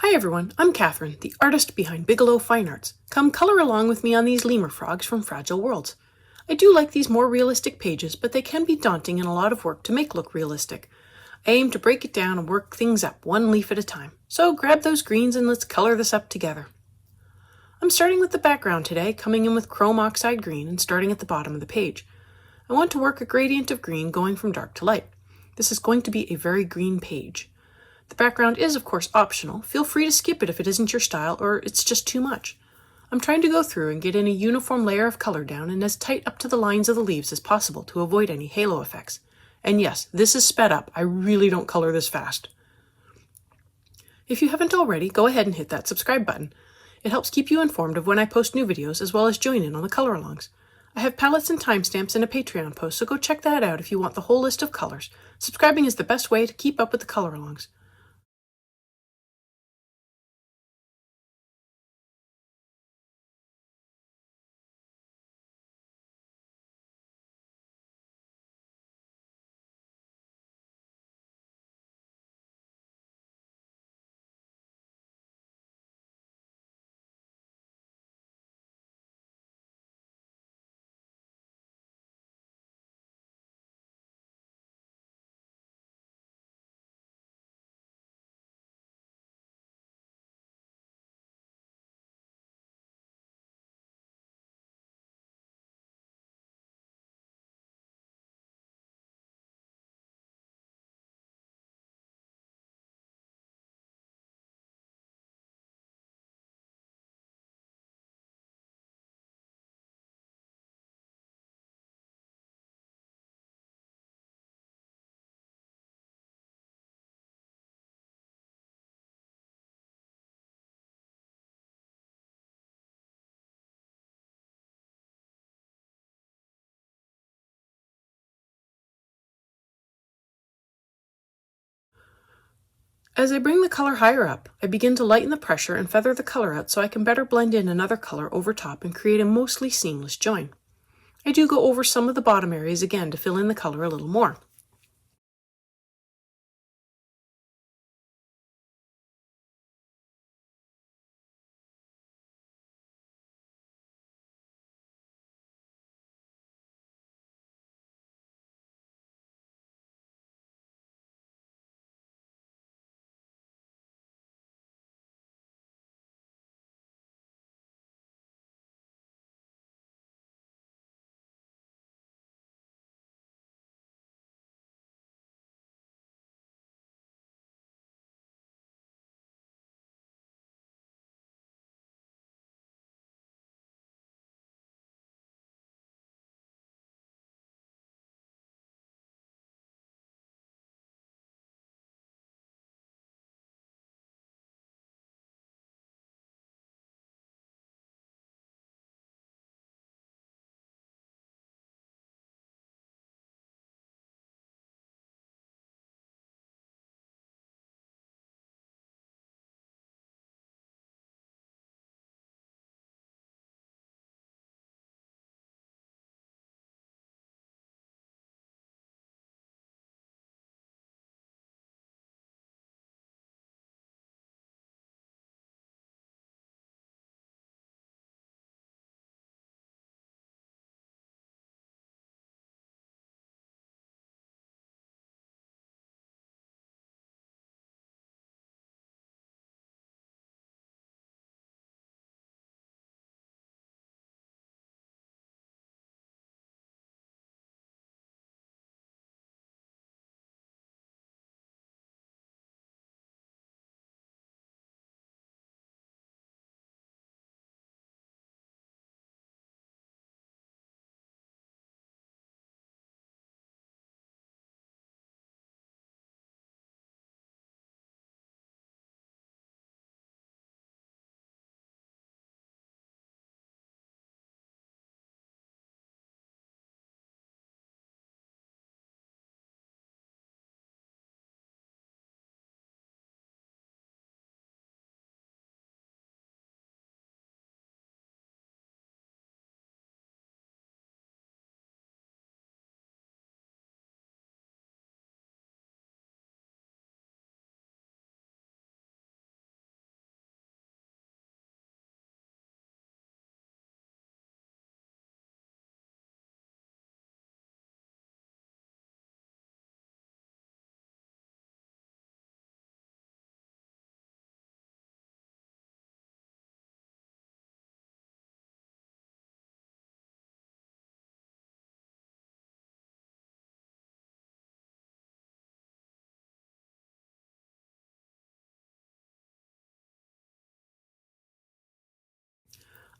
Hi everyone, I'm Catherine, the artist behind Bigelow Fine Arts. Come color along with me on these lemur frogs from Fragile Worlds. I do like these more realistic pages, but they can be daunting and a lot of work to make look realistic. I aim to break it down and work things up one leaf at a time. So grab those greens and let's color this up together. I'm starting with the background today, coming in with chrome oxide green and starting at the bottom of the page. I want to work a gradient of green going from dark to light. This is going to be a very green page. The background is, of course, optional. Feel free to skip it if it isn't your style or it's just too much. I'm trying to go through and get in a uniform layer of color down and as tight up to the lines of the leaves as possible to avoid any halo effects. And yes, this is sped up. I really don't color this fast. If you haven't already, go ahead and hit that subscribe button. It helps keep you informed of when I post new videos as well as join in on the color alongs. I have palettes and timestamps in a Patreon post, so go check that out if you want the whole list of colors. Subscribing is the best way to keep up with the color alongs. As I bring the color higher up, I begin to lighten the pressure and feather the color out so I can better blend in another color over top and create a mostly seamless join. I do go over some of the bottom areas again to fill in the color a little more.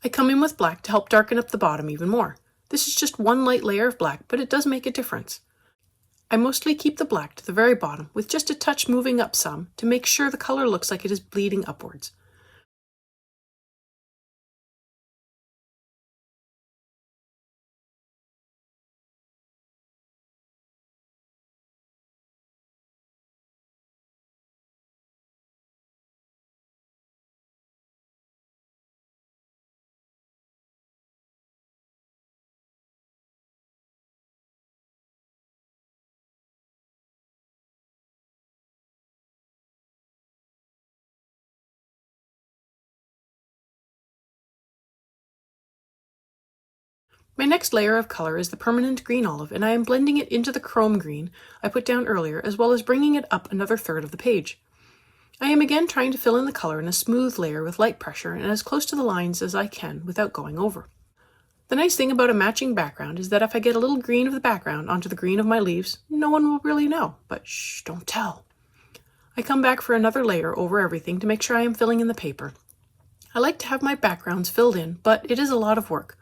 I come in with black to help darken up the bottom even more. This is just one light layer of black, but it does make a difference. I mostly keep the black to the very bottom, with just a touch moving up some to make sure the color looks like it is bleeding upwards. My next layer of color is the permanent green olive, and I am blending it into the chrome green I put down earlier, as well as bringing it up another third of the page. I am again trying to fill in the color in a smooth layer with light pressure and as close to the lines as I can without going over. The nice thing about a matching background is that if I get a little green of the background onto the green of my leaves, no one will really know, but shh, don't tell. I come back for another layer over everything to make sure I am filling in the paper. I like to have my backgrounds filled in, but it is a lot of work.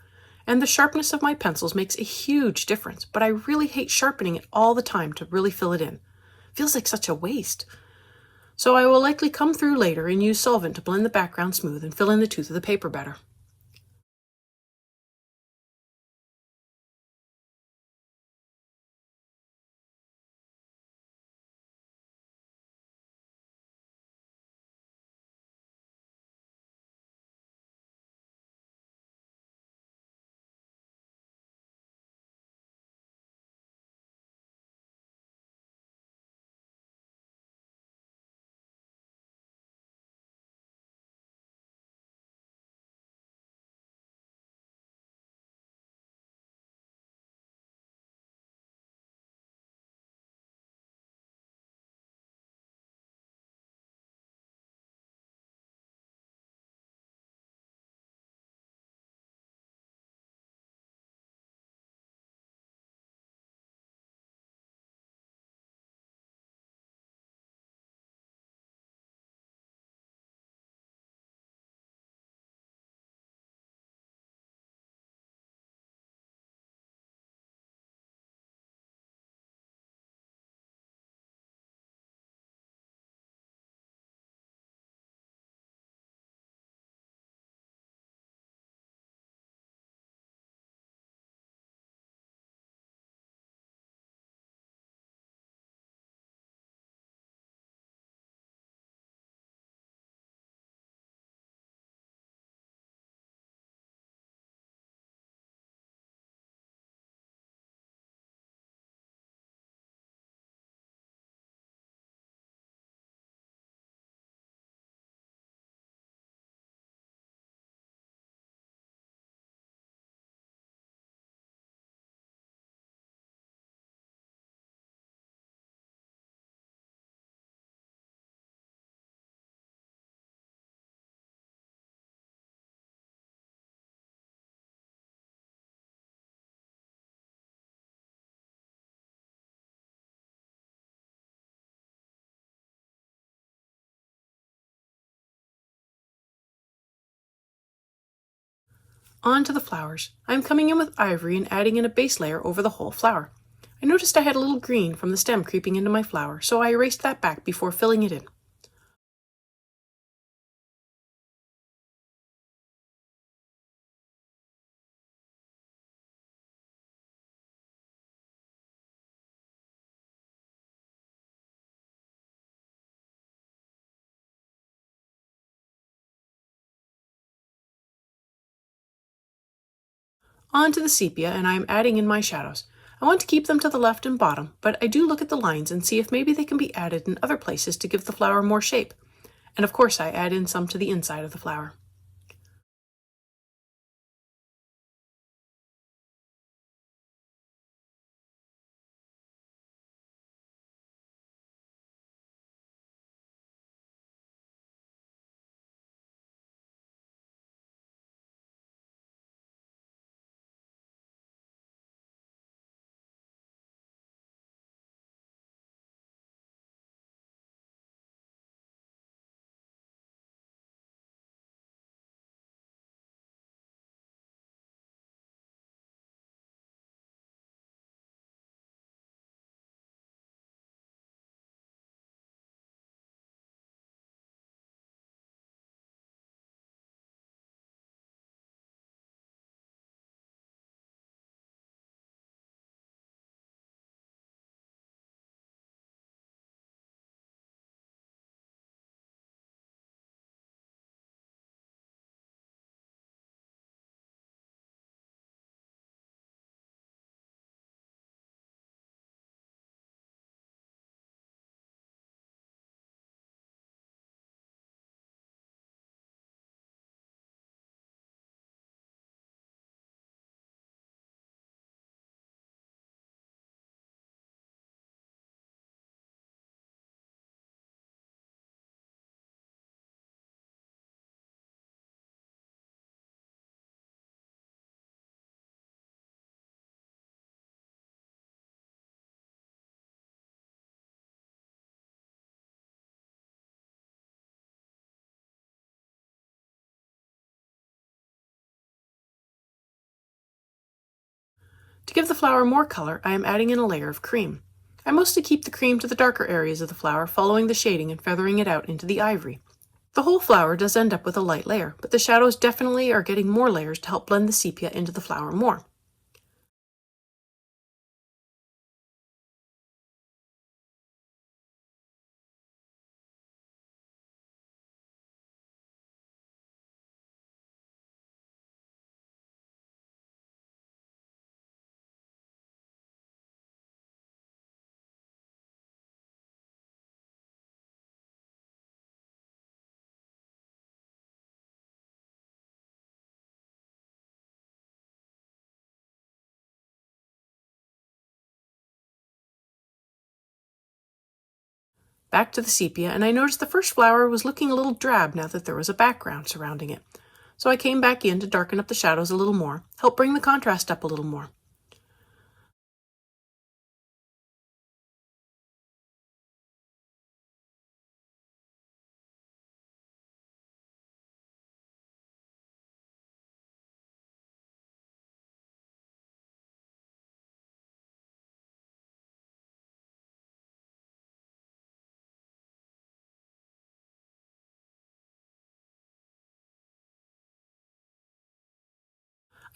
And the sharpness of my pencils makes a huge difference, but I really hate sharpening it all the time to really fill it in. Feels like such a waste. So I will likely come through later and use solvent to blend the background smooth and fill in the tooth of the paper better. On to the flowers. I am coming in with ivory and adding in a base layer over the whole flower. I noticed I had a little green from the stem creeping into my flower, so I erased that back before filling it in. On to the sepia, and I am adding in my shadows. I want to keep them to the left and bottom, but I do look at the lines and see if maybe they can be added in other places to give the flower more shape. And of course I add in some to the inside of the flower. To give the flower more color, I am adding in a layer of cream. I mostly keep the cream to the darker areas of the flower, following the shading and feathering it out into the ivory. The whole flower does end up with a light layer, but the shadows definitely are getting more layers to help blend the sepia into the flower more. Back to the sepia, and I noticed the first flower was looking a little drab now that there was a background surrounding it. So I came back in to darken up the shadows a little more, help bring the contrast up a little more.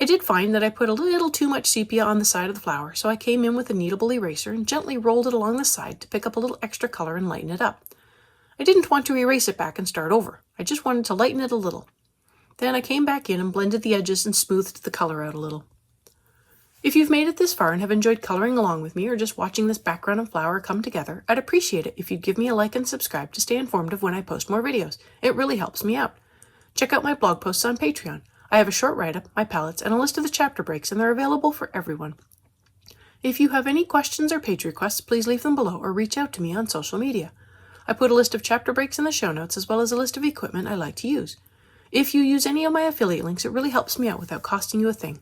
I did find that I put a little too much sepia on the side of the flower, so I came in with a kneadable eraser and gently rolled it along the side to pick up a little extra color and lighten it up. I didn't want to erase it back and start over. I just wanted to lighten it a little. Then I came back in and blended the edges and smoothed the color out a little. If you've made it this far and have enjoyed coloring along with me or just watching this background and flower come together, I'd appreciate it if you'd give me a like and subscribe to stay informed of when I post more videos. It really helps me out. Check out my blog posts on Patreon. I have a short write-up, my palettes, and a list of the chapter breaks, and they're available for everyone. If you have any questions or page requests, please leave them below or reach out to me on social media. I put a list of chapter breaks in the show notes as well as a list of equipment I like to use. If you use any of my affiliate links, it really helps me out without costing you a thing.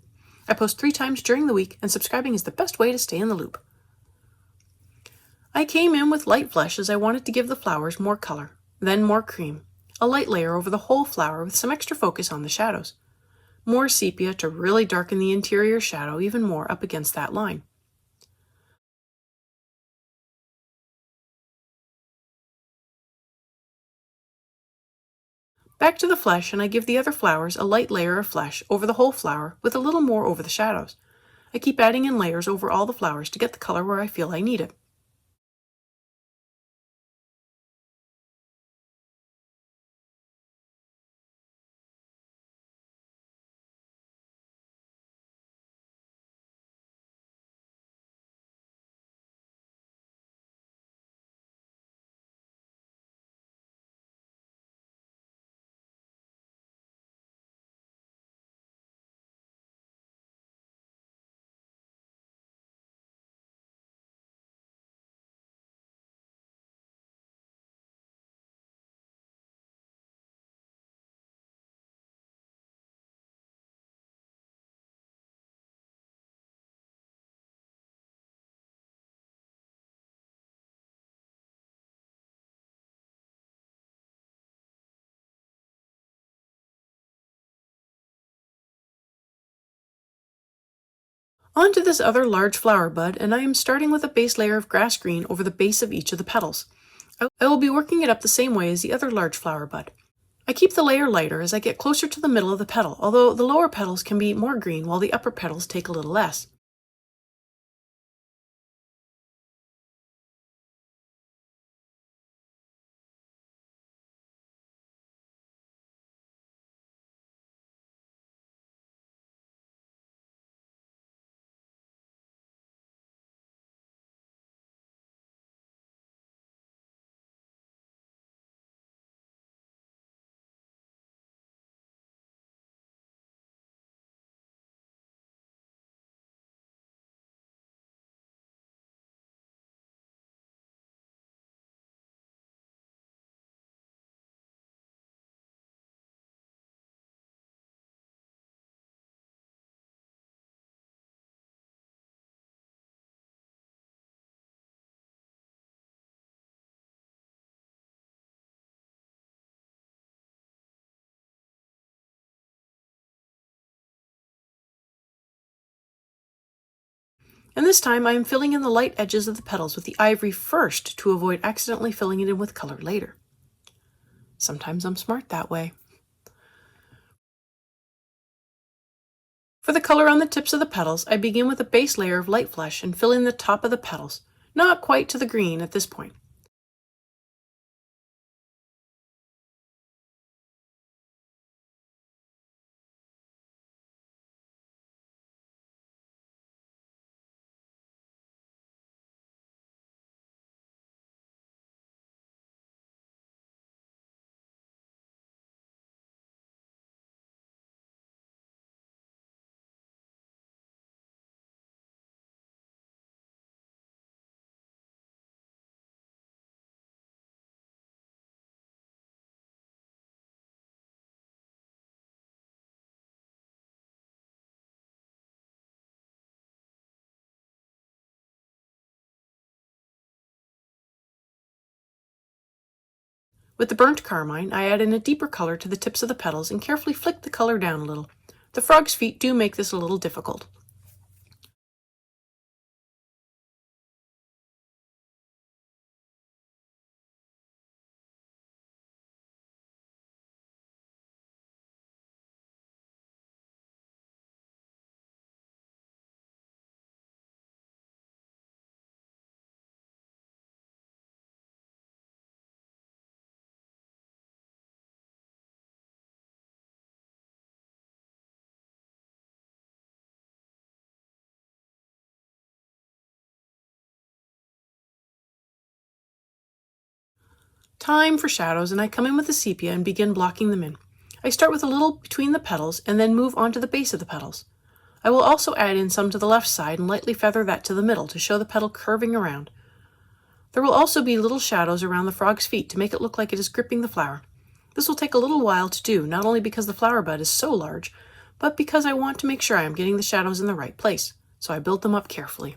I post 3 times during the week, and subscribing is the best way to stay in the loop. I came in with light flesh as I wanted to give the flowers more color, then more cream, a light layer over the whole flower with some extra focus on the shadows. More sepia to really darken the interior shadow even more up against that line. Back to the flesh, and I give the other flowers a light layer of flesh over the whole flower with a little more over the shadows. I keep adding in layers over all the flowers to get the color where I feel I need it. Onto this other large flower bud, and I am starting with a base layer of grass green over the base of each of the petals. I will be working it up the same way as the other large flower bud. I keep the layer lighter as I get closer to the middle of the petal, although the lower petals can be more green while the upper petals take a little less. And this time I am filling in the light edges of the petals with the ivory first to avoid accidentally filling it in with color later. Sometimes I'm smart that way. For the color on the tips of the petals, I begin with a base layer of light flesh and fill in the top of the petals, not quite to the green at this point. With the burnt carmine, I add in a deeper color to the tips of the petals and carefully flick the color down a little. The frog's feet do make this a little difficult. Time for shadows, and I come in with the sepia and begin blocking them in. I start with a little between the petals and then move on to the base of the petals. I will also add in some to the left side and lightly feather that to the middle to show the petal curving around. There will also be little shadows around the frog's feet to make it look like it is gripping the flower. This will take a little while to do, not only because the flower bud is so large, but because I want to make sure I am getting the shadows in the right place, so I build them up carefully.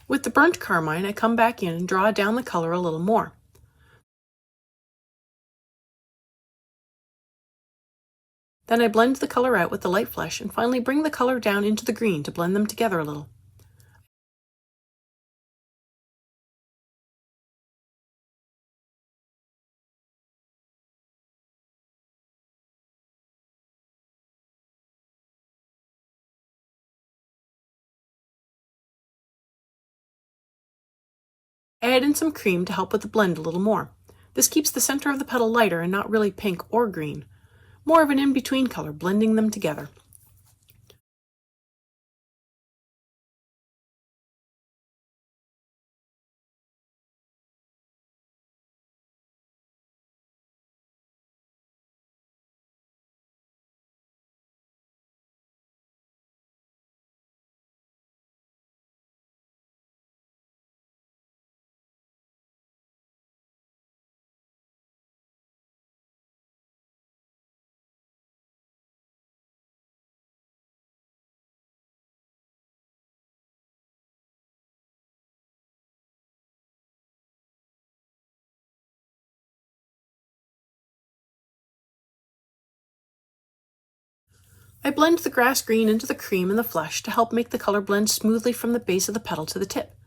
With the burnt carmine, I come back in and draw down the color a little more. Then I blend the color out with the light flesh and finally bring the color down into the green to blend them together a little. I add in some cream to help with the blend a little more. This keeps the center of the petal lighter and not really pink or green. More of an in-between color, blending them together. I blend the grass green into the cream and the flesh to help make the color blend smoothly from the base of the petal to the tip.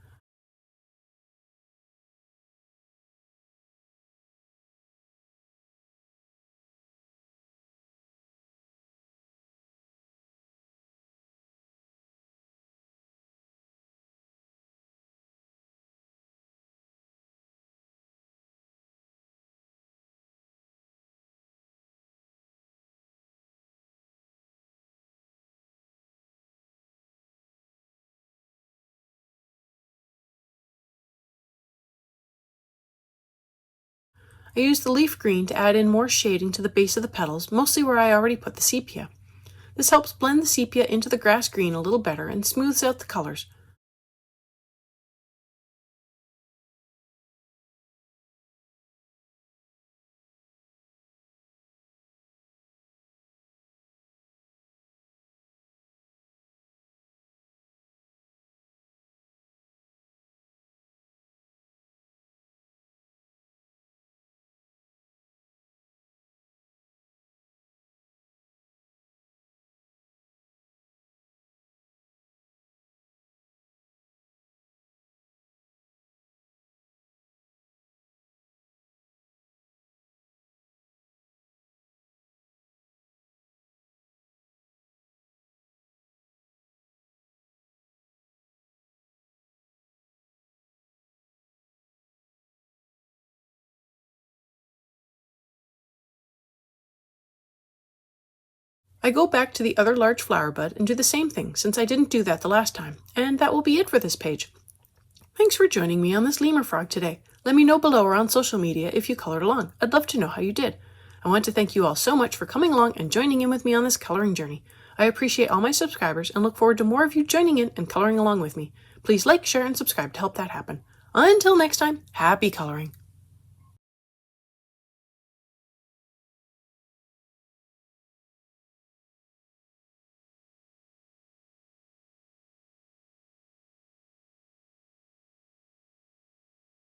I use the leaf green to add in more shading to the base of the petals, mostly where I already put the sepia. This helps blend the sepia into the grass green a little better and smooths out the colors. I go back to the other large flower bud and do the same thing since I didn't do that the last time. And that will be it for this page. Thanks for joining me on this lemur frog today. Let me know below or on social media if you colored along. I'd love to know how you did. I want to thank you all so much for coming along and joining in with me on this coloring journey. I appreciate all my subscribers and look forward to more of you joining in and coloring along with me. Please like, share, and subscribe to help that happen. Until next time, happy coloring!